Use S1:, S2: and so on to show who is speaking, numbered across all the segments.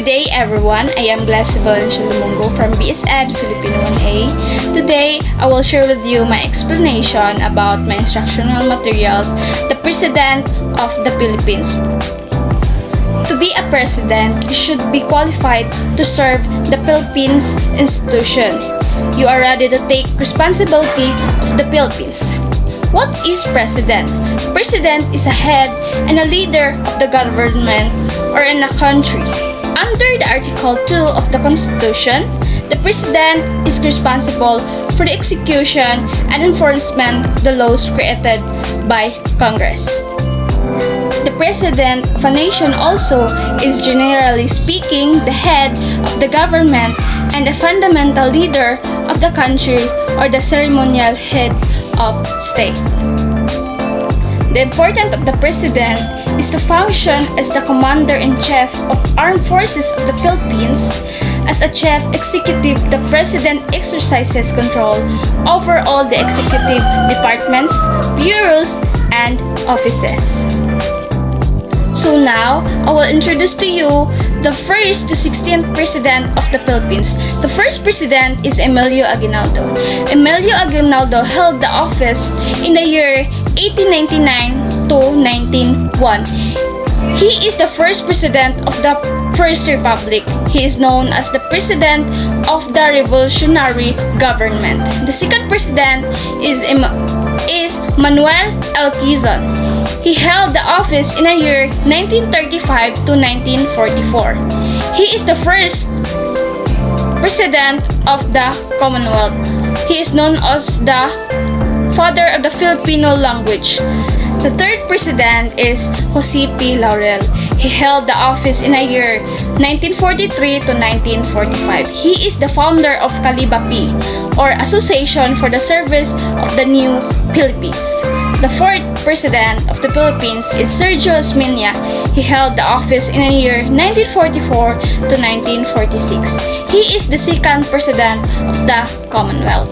S1: Good day everyone, I am Glasibel Lumungo from BSEd Filipino 1A. Today, I will share with you my explanation about my instructional materials, the President of the Philippines. To be a president, you should be qualified to serve the Philippines institution. You are ready to take responsibility of the Philippines. What is president? President is a head and a leader of the government or in a country. Under the Article 2 of the Constitution, the president is responsible for the execution and enforcement of the laws created by Congress. The president of a nation also is, generally speaking, the head of the government and a fundamental leader of the country or the ceremonial head of state. The importance of the president is to function as the commander-in-chief of armed forces of the Philippines. As a chief executive, the president exercises control over all the executive departments, bureaus, and offices. So now, I will introduce to you the first to 16th President of the Philippines. The first President is Emilio Aguinaldo. Emilio Aguinaldo held the office in the year 1899 to 1901. He is the first President of the First Republic. He is known as the President of the Revolutionary Government. The second President is Manuel L. Quezon. He held the office in the year 1935 to 1944. He is the first President of the Commonwealth. He is known as the father of the Filipino language. The third president is Jose P. Laurel. He held the office in the year 1943 to 1945. He is the founder of Caliba-P, or Association for the Service of the New Philippines. The fourth president of the Philippines is Sergio Osmeña. He held the office in the year 1944 to 1946. He is the second president of the Commonwealth.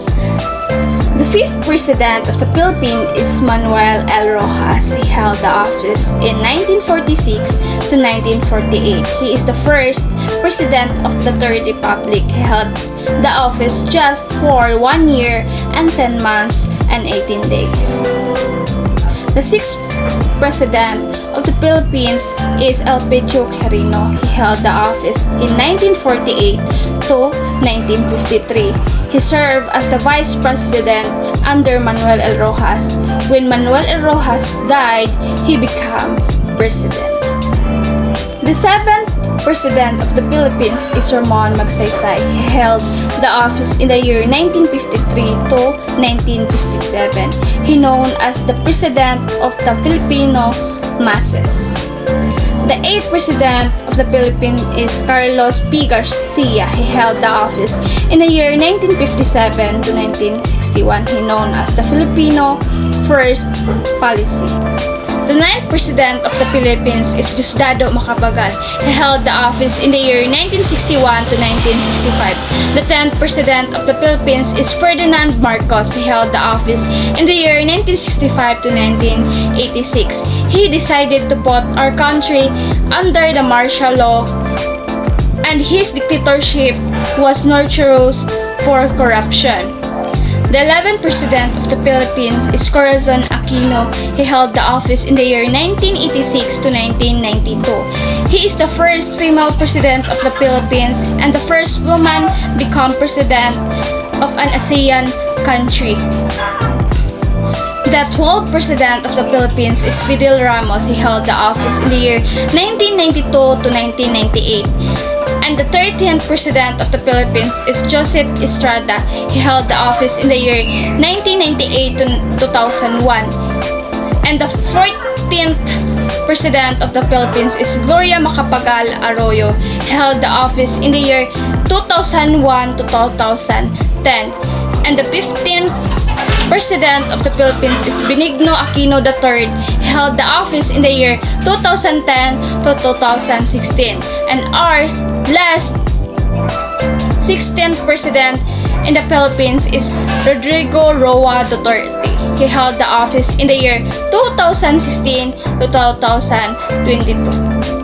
S1: The fifth president of the Philippines is Manuel L. Rojas. He held the office in 1946 to 1948. He is the first president of the Third Republic. He held the office just for 1 year and 10 months and 18 days. The sixth president of the Philippines is Elpidio Quirino. He held the office in 1948 to 1953. He served as the vice president under Manuel L. Rojas. When Manuel L. Rojas died, he became president. The seventh president of the Philippines is Ramon Magsaysay. He held the office in the year 1953 to 1957. He known as the President of the Filipino Masses. The eighth president of the Philippines is Carlos P. Garcia. He held the office in the year 1957 to 1961. He known as the Filipino First Policy. The ninth president of the Philippines is Diosdado Macapagal. He held the office in the year 1961 to 1965. The 10th president of the Philippines is Ferdinand Marcos. He held the office in the year 1965 to 1986. He decided to put our country under the martial law, and his dictatorship was notorious for corruption. The 11th President of the Philippines is Corazon Aquino. He held the office in the year 1986 to 1992. He is the first female President of the Philippines and the first woman become President of an ASEAN country. The 12th President of the Philippines is Fidel Ramos. He held the office in the year 1992 to 1998. And the 13th President of the Philippines is Joseph Estrada. He held the office in the year 1998 to 2001. And the 14th President of the Philippines is Gloria Macapagal Arroyo. He held the office in the year 2001 to 2010. And the 15th President of the Philippines is Benigno Aquino III. He held the office in the year 2010 to 2016. And our last 16th President in the Philippines is Rodrigo Roa Duterte. He held the office in the year 2016 to 2022.